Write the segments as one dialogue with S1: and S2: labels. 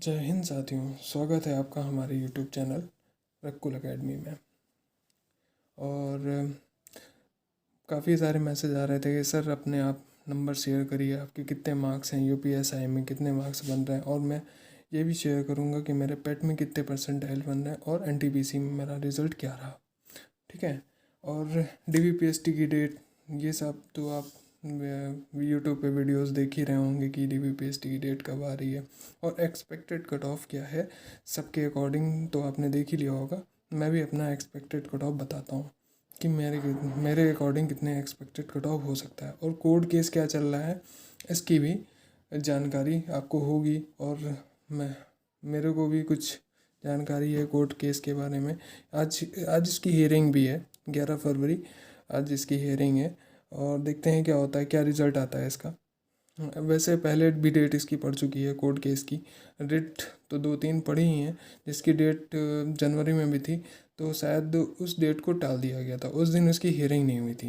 S1: जय हिंद साथियों, स्वागत है आपका हमारे यूट्यूब चैनल रकुल एकेडमी में। और काफ़ी सारे मैसेज आ रहे थे कि सर अपने आप नंबर शेयर करिए, आपके कितने मार्क्स हैं, यूपीएसआई में कितने मार्क्स बन रहे हैं। और मैं ये भी शेयर करूँगा कि मेरे पेट में कितने परसेंटाइल बन रहे हैं और एनटीपीसी में मेरा रिज़ल्ट क्या रहा। ठीक है। और डीबीपीएसटी की डेट, ये सब तो आप यूट्यूब पे वीडियोस देख ही रहे होंगे कि डीबीपीएसटी की डेट कब आ रही है और एक्सपेक्टेड कट ऑफ क्या है। सबके अकॉर्डिंग तो आपने देख ही लिया होगा। मैं भी अपना एक्सपेक्टेड कट ऑफ बताता हूँ कि मेरे अकॉर्डिंग कितने एक्सपेक्टेड कट ऑफ हो सकता है और कोर्ट केस क्या चल रहा है, इसकी भी जानकारी आपको होगी। और मेरे को भी कुछ जानकारी है कोर्ट केस के बारे में। आज इसकी हियरिंग भी है, 11 फरवरी आज इसकी हियरिंग है और देखते हैं क्या होता है, क्या रिज़ल्ट आता है इसका। वैसे पहले भी डेट इसकी पड़ चुकी है कोर्ट केस की। डेट तो 2-3 पड़ी ही हैं, जिसकी डेट जनवरी में भी थी, तो शायद उस डेट को टाल दिया गया था, उस दिन उसकी हियरिंग नहीं हुई थी।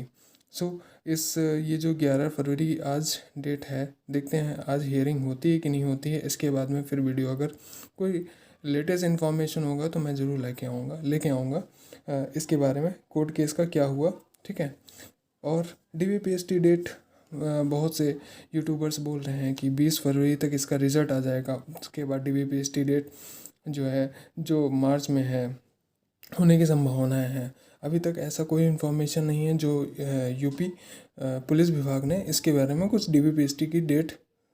S1: ये जो 11 फरवरी आज डेट है, देखते हैं आज हियरिंग होती है कि नहीं होती है। इसके बाद में फिर वीडियो अगर कोई लेटेस्ट इन्फॉर्मेशन होगा तो मैं ज़रूर लेके आऊँगा इसके बारे में, कोर्ट केस का क्या हुआ। ठीक है। और डीबीपीएसटी डेट, बहुत से यूट्यूबर्स बोल रहे हैं कि 20 फरवरी तक इसका रिज़ल्ट आ जाएगा। उसके बाद डीबीपीएसटी डेट जो है, जो मार्च में है, होने की संभावनाएं हैं। अभी तक ऐसा कोई इन्फॉर्मेशन नहीं है जो यूपी पुलिस विभाग ने इसके बारे में कुछ डीबीपीएसटी की डेट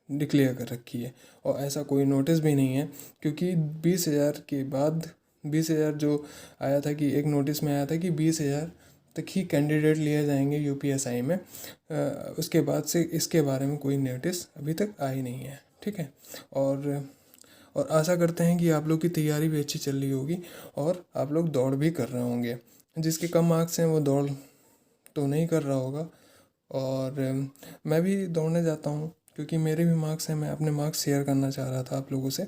S1: डिक्लेयर कर रखी है, और ऐसा कोई नोटिस भी नहीं है। क्योंकि 20,000 के बाद 20,000 जो आया था, कि एक नोटिस में आया था कि 20,000 तक ही कैंडिडेट लिए जाएंगे यूपीएसआई में। उसके बाद से इसके बारे में कोई नोटिस अभी तक आई नहीं है। ठीक है। और आशा करते हैं कि आप लोग की तैयारी भी अच्छी चल रही होगी और आप लोग दौड़ भी कर रहे होंगे। जिसके कम मार्क्स हैं वो दौड़ तो नहीं कर रहा होगा। और मैं भी दौड़ने जाता हूँ क्योंकि मेरे भी मार्क्स हैं। मैं अपने मार्क्स शेयर करना चाह रहा था आप लोगों से।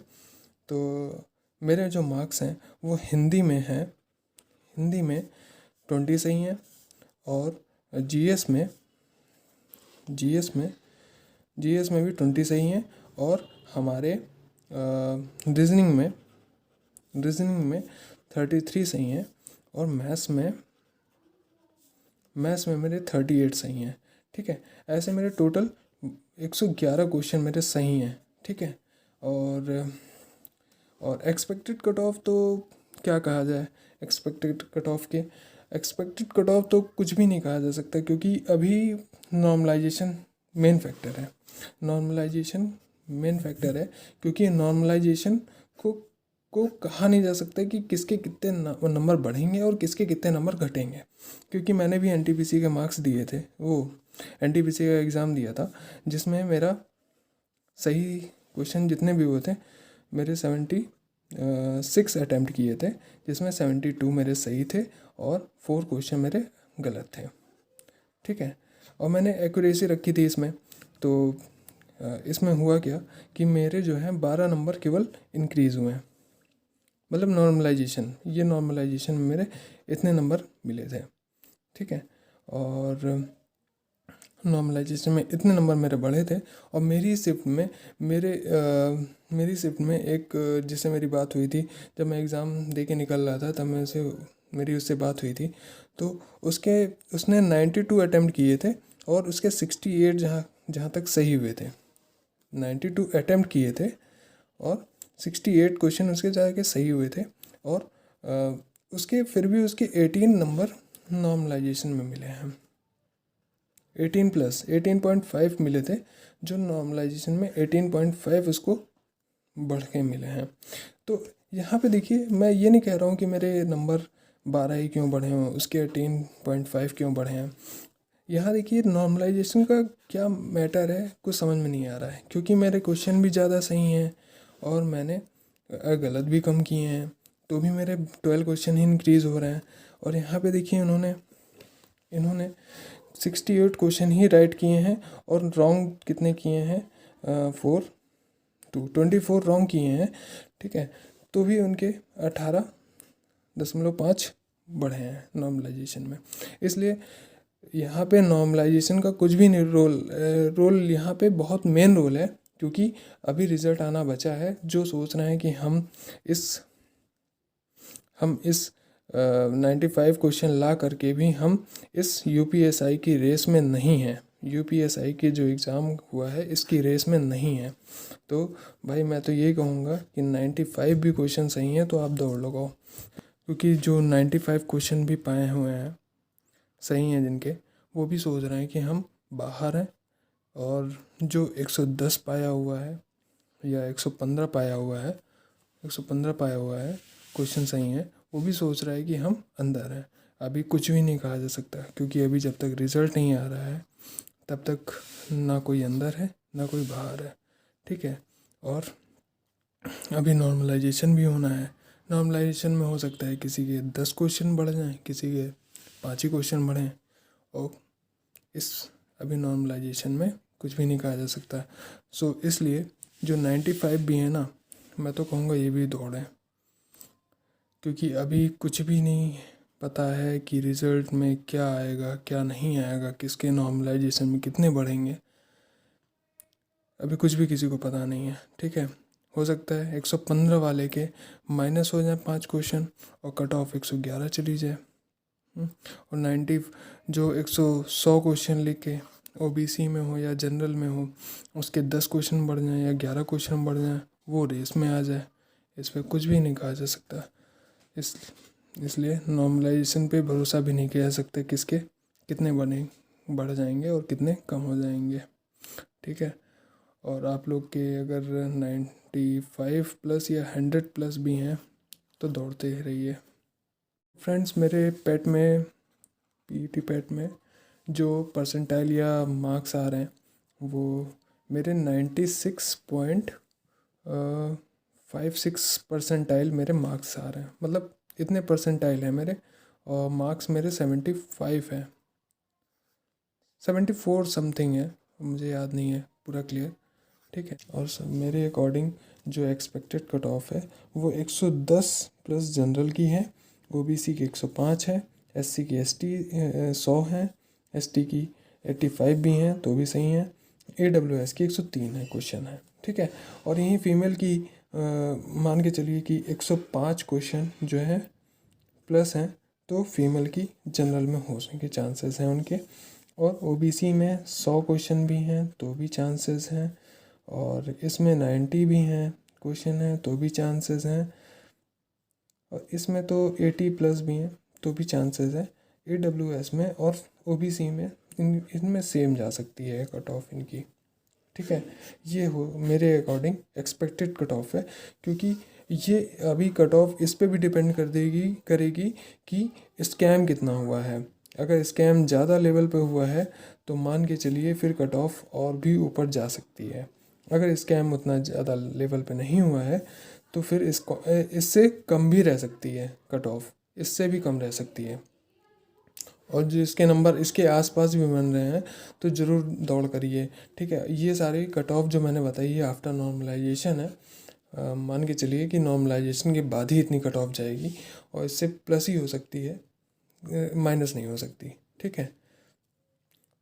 S1: तो मेरे जो मार्क्स हैं वो हिंदी में हैं, हिंदी में 20 सही हैं। और जीएस में जीएस में जीएस में भी 20 सही हैं। और हमारे रीजनिंग में 33 सही हैं। और मैथ्स में मेरे 38 सही हैं। ठीक है। ऐसे मेरे टोटल 111 क्वेश्चन मेरे सही हैं। ठीक है। और एक्सपेक्टेड कट ऑफ तो क्या कहा जाए, एक्सपेक्टेड कट ऑफ तो कुछ भी नहीं कहा जा सकता, क्योंकि अभी नॉर्मलाइजेशन मेन फैक्टर है। क्योंकि नॉर्मलाइजेशन को कहा नहीं जा सकता कि किसके कितने नंबर बढ़ेंगे और किसके कितने नंबर घटेंगे। क्योंकि मैंने भी एनटीपीसी के मार्क्स दिए थे, वो एनटीपीसी का एग्ज़ाम दिया था, जिसमें मेरा सही क्वेश्चन जितने भी हुए थे, मेरे 76 अटैम्प्ट किए थे, जिसमें 72 मेरे सही थे और 4 क्वेश्चन मेरे गलत थे। ठीक है। और मैंने एक्यूरेसी रखी थी इसमें। तो इसमें हुआ क्या कि मेरे जो है 12 नंबर केवल इंक्रीज़ हुए हैं, मतलब नॉर्मलाइजेशन में मेरे इतने नंबर मिले थे। ठीक है। और नॉर्मलाइजेशन में इतने नंबर मेरे बढ़े थे। और मेरी शिफ्ट में एक जिससे मेरी बात हुई थी, जब मैं एग्ज़ाम दे के निकल रहा था, तब मेरी उससे बात हुई थी। तो उसने 92 अटैम्प्ट किए थे और उसके 68 जहाँ तक सही हुए थे। 92 अटैम्प्ट किए थे और 68 क्वेश्चन उसके जाके सही हुए थे। और फिर भी उसके 18 नंबर नॉर्मलाइजेशन में मिले हैं। 18 प्लस 18.5 मिले थे, जो नॉर्मलाइजेशन में 18.5 उसको बढ़ के मिले हैं। तो यहाँ पे देखिए, मैं ये नहीं कह रहा हूँ कि मेरे नंबर 12 ही क्यों बढ़े हों, उसके 18.5 क्यों बढ़े हैं। यहाँ देखिए नॉर्मलाइजेशन का क्या मैटर है, कुछ समझ में नहीं आ रहा है। क्योंकि मेरे क्वेश्चन भी ज़्यादा सही हैं और मैंने गलत भी कम किए हैं, तो भी मेरे 12 क्वेश्चन ही इंक्रीज़ हो रहे हैं। और यहाँ पे देखिए इन्होंने 68 क्वेश्चन ही राइट किए हैं और रॉन्ग कितने किए हैं, 24 रॉन्ग किए हैं। ठीक है। तो भी उनके 18.5 बढ़े हैं नॉर्मलाइजेशन में। इसलिए यहाँ पे नॉर्मलाइजेशन का कुछ भी नहीं रोल यहाँ पे बहुत मेन रोल है क्योंकि अभी रिज़ल्ट आना बचा है। जो सोच रहे हैं कि हम इस 95 क्वेश्चन ला करके भी हम इस यूपीएसआई की रेस में नहीं हैं, यूपीएसआई के जो एग्ज़ाम हुआ है इसकी रेस में नहीं है, तो भाई मैं तो यही कहूँगा कि 95 भी क्वेश्चन सही हैं तो आप दौड़ लगाओ। क्योंकि जो 95 क्वेश्चन भी पाए हुए हैं सही हैं जिनके, वो भी सोच रहे हैं कि हम बाहर हैं, और जो 110 पाया हुआ है या 115 पाया हुआ है, 115 पाया हुआ है क्वेश्चन सही है, वो भी सोच रहा है कि हम अंदर हैं। अभी कुछ भी नहीं कहा जा सकता, क्योंकि अभी जब तक रिज़ल्ट नहीं आ रहा है तब तक ना कोई अंदर है ना कोई बाहर है, ठीक है। और अभी नॉर्मलाइजेशन भी होना है। नॉर्मलाइजेशन में हो सकता है किसी के 10 क्वेश्चन बढ़ जाएं, किसी के 5 ही क्वेश्चन बढ़ें, और इस अभी नॉर्मलाइजेशन में कुछ भी नहीं कहा जा सकता। सो इसलिए जो 95 भी है ना, मैं तो कहूँगा ये भी दौड़ें, क्योंकि अभी कुछ भी नहीं पता है कि रिज़ल्ट में क्या आएगा क्या नहीं आएगा, किसके नॉर्मलाइजेशन में कितने बढ़ेंगे, अभी कुछ भी किसी को पता नहीं है, ठीक है। हो सकता है 115 वाले के माइनस हो जाए 5 क्वेश्चन और कट ऑफ 111 चली जाए। और 90 जो 100 क्वेश्चन लिख के ओबीसी में हो या जनरल में हो, उसके 10 क्वेश्चन बढ़ जाएं या 11 क्वेश्चन बढ़ जाएं, वो रेस में आ जाए। इस पर कुछ भी नहीं कहा जा सकता। इसलिए नॉर्मलाइजेशन पे भरोसा भी नहीं किया जा सकता, किसके कितने बढ़ जाएंगे और कितने कम हो जाएंगे, ठीक है। और आप लोग के अगर 95 प्लस या 100 प्लस भी हैं तो दौड़ते ही रहिए। फ्रेंड्स, मेरे पेट में पीईटी पेट में जो परसेंटाइल या मार्क्स आ रहे हैं वो मेरे 96.56 परसेंटाइल मेरे मार्क्स आ रहे हैं, मतलब इतने परसेंटाइल हैं मेरे, और मार्क्स मेरे 75 हैं, 74 समथिंग है, मुझे याद नहीं है पूरा क्लियर, ठीक है। और मेरे अकॉर्डिंग जो एक्सपेक्टेड कट ऑफ है वो 110 प्लस जनरल की है, ओबीसी की 105 है, एससी की 100 है, एसटी की 85 भी हैं तो भी सही है, एडब्ल्यूएस की 103 है क्वेश्चन है, ठीक है। और यहीं फीमेल की मान के चलिए कि 105 क्वेश्चन जो है प्लस हैं, तो फीमेल की जनरल में होने के चांसेस हैं उनके। और ओबीसी में 100 क्वेश्चन भी हैं तो भी चांसेस हैं, और इसमें 90 भी हैं क्वेश्चन हैं तो भी चांसेस हैं, और इसमें तो 80 प्लस भी हैं तो भी चांसेस है। एडब्ल्यूएस में और ओबीसी में इनमें सेम जा सकती है कट ऑफ इनकी, ठीक है। ये हो मेरे अकॉर्डिंग एक्सपेक्टेड कट ऑफ है, क्योंकि ये अभी कट ऑफ इस पे भी डिपेंड करेगी कि स्कैम कितना हुआ है। अगर स्कैम ज़्यादा लेवल पे हुआ है तो मान के चलिए फिर कट ऑफ और भी ऊपर जा सकती है। अगर स्कैम उतना ज़्यादा लेवल पे नहीं हुआ है तो फिर इससे कम भी रह सकती है कट ऑफ, इससे भी कम रह सकती है। और जो इसके नंबर इसके आसपास भी बन रहे हैं तो ज़रूर दौड़ करिए, ठीक है। ये सारी कट ऑफ जो मैंने बताई है आफ्टर नॉर्मलाइजेशन है, मान के चलिए कि नॉर्मलाइजेशन के बाद ही इतनी कट ऑफ जाएगी, और इससे प्लस ही हो सकती है, माइनस नहीं हो सकती, ठीक है।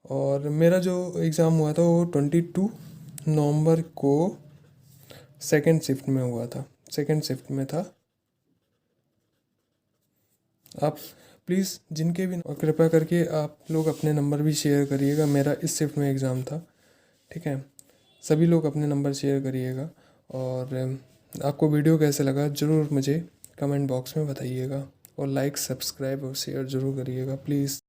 S1: और मेरा जो एग्ज़ाम हुआ था वो 22 नवंबर को सेकंड शिफ्ट में हुआ था, सेकंड शिफ्ट में था। आप प्लीज़ जिनके भी, कृपया करके आप लोग अपने नंबर भी शेयर करिएगा, मेरा इस शिफ्ट में एग्ज़ाम था, ठीक है। सभी लोग अपने नंबर शेयर करिएगा, और आपको वीडियो कैसे लगा ज़रूर मुझे कमेंट बॉक्स में बताइएगा, और लाइक सब्सक्राइब और शेयर ज़रूर करिएगा प्लीज़।